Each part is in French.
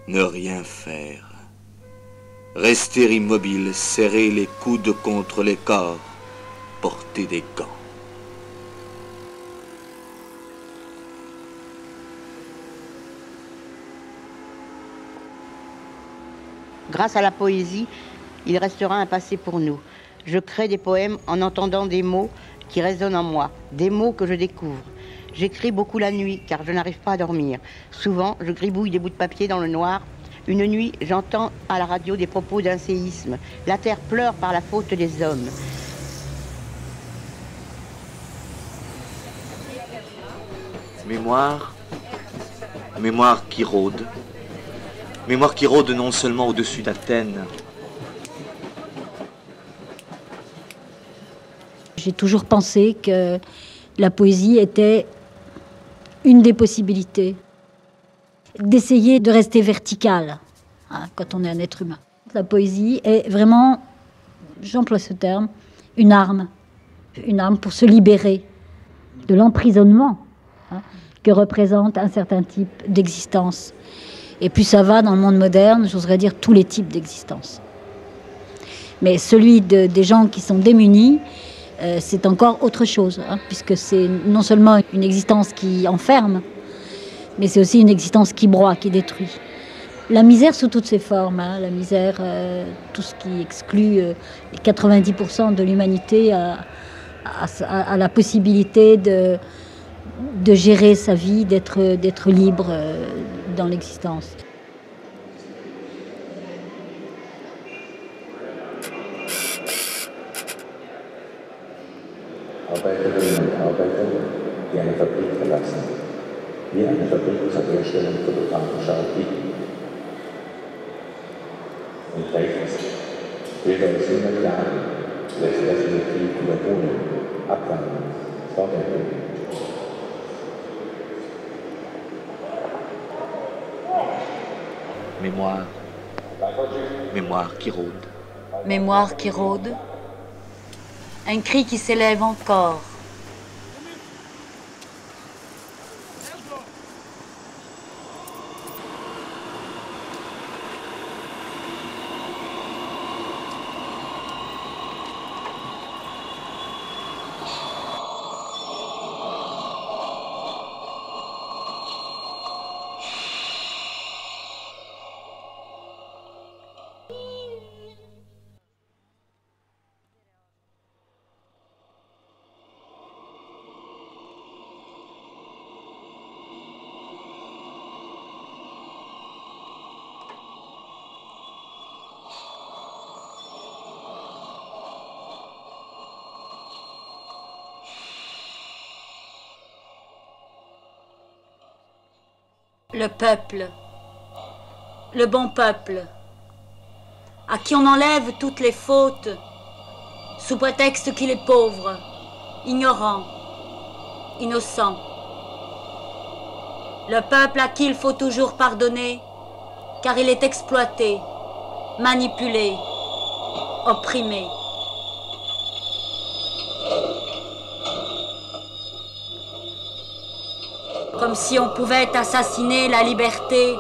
Ne rien faire. Rester immobile, serrer les coudes contre les corps, porter des gants. Grâce à la poésie, il restera un passé pour nous. Je crée des poèmes en entendant des mots qui résonnent en moi, des mots que je découvre. J'écris beaucoup la nuit, car je n'arrive pas à dormir. Souvent, je gribouille des bouts de papier dans le noir. Une nuit, j'entends à la radio des propos d'un séisme. La terre pleure par la faute des hommes. Mémoire, mémoire qui rôde. Mémoire qui rôde non seulement au-dessus d'Athènes. J'ai toujours pensé que la poésie était une des possibilités d'essayer de rester vertical, hein, quand on est un être humain. La poésie est vraiment, j'emploie ce terme, une arme pour se libérer de l'emprisonnement, hein, que représente un certain type d'existence. Et plus ça va dans le monde moderne, j'oserais dire tous les types d'existence. Mais celui des gens qui sont démunis, c'est encore autre chose, hein, puisque c'est non seulement une existence qui enferme, mais c'est aussi une existence qui broie, qui détruit. La misère sous toutes ses formes, hein, la misère, tout ce qui exclut les 90% de l'humanité à la possibilité de gérer sa vie, d'être libre dans l'existence. Mémoire, mémoire qui rôde. Mémoire qui rôde, un cri qui s'élève encore. Le peuple, le bon peuple, à qui on enlève toutes les fautes, sous prétexte qu'il est pauvre, ignorant, innocent. Le peuple à qui il faut toujours pardonner, car il est exploité, manipulé, opprimé. Comme si on pouvait assassiner la liberté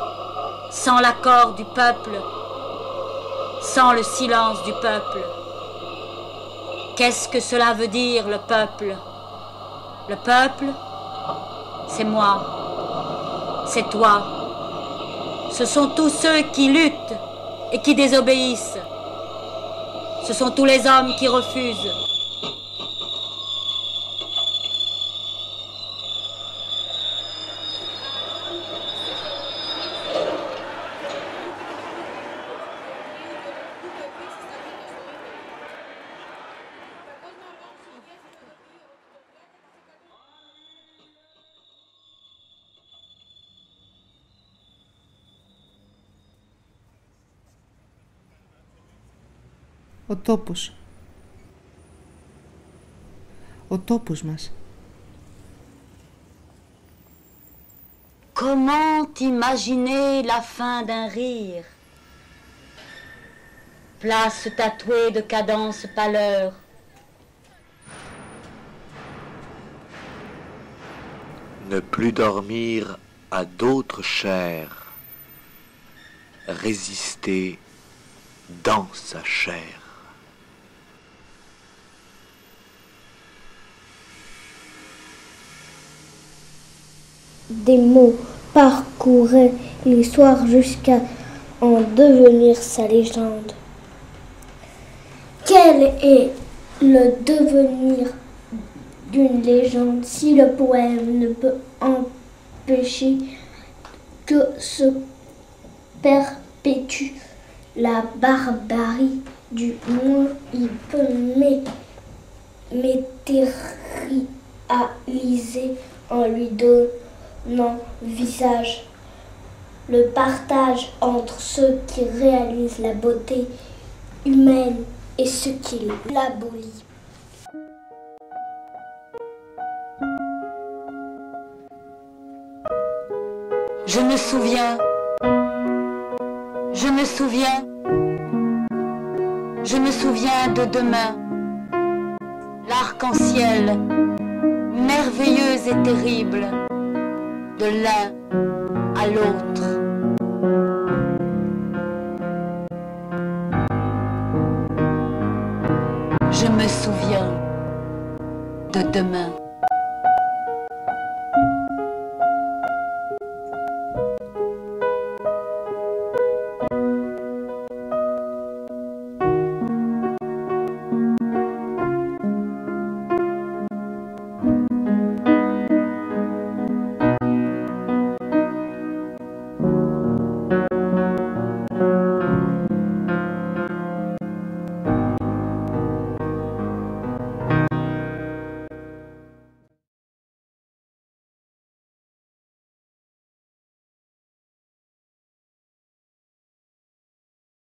sans l'accord du peuple, sans le silence du peuple. Qu'est-ce que cela veut dire, le peuple? Le peuple, c'est moi, c'est toi. Ce sont tous ceux qui luttent et qui désobéissent. Ce sont tous les hommes qui refusent. Ο τόπος. Ο τόπος μας. Comment imaginer la fin d'un rire? Place tatouée de cadence pâleur. Ne plus dormir à d'autres chairs. résister dans sa chair. Des mots parcouraient l'histoire jusqu'à en devenir sa légende. Quel est le devenir d'une légende si le poème ne peut empêcher que se perpétue la barbarie? Du moins, il peut matérialiser en lui donnant visage le partage entre ceux qui réalisent la beauté humaine et ceux qui l'abolissent. Je me souviens, je me souviens, je me souviens de demain, l'arc-en-ciel, merveilleux et terrible, de l'un à l'autre. Je me souviens de demain.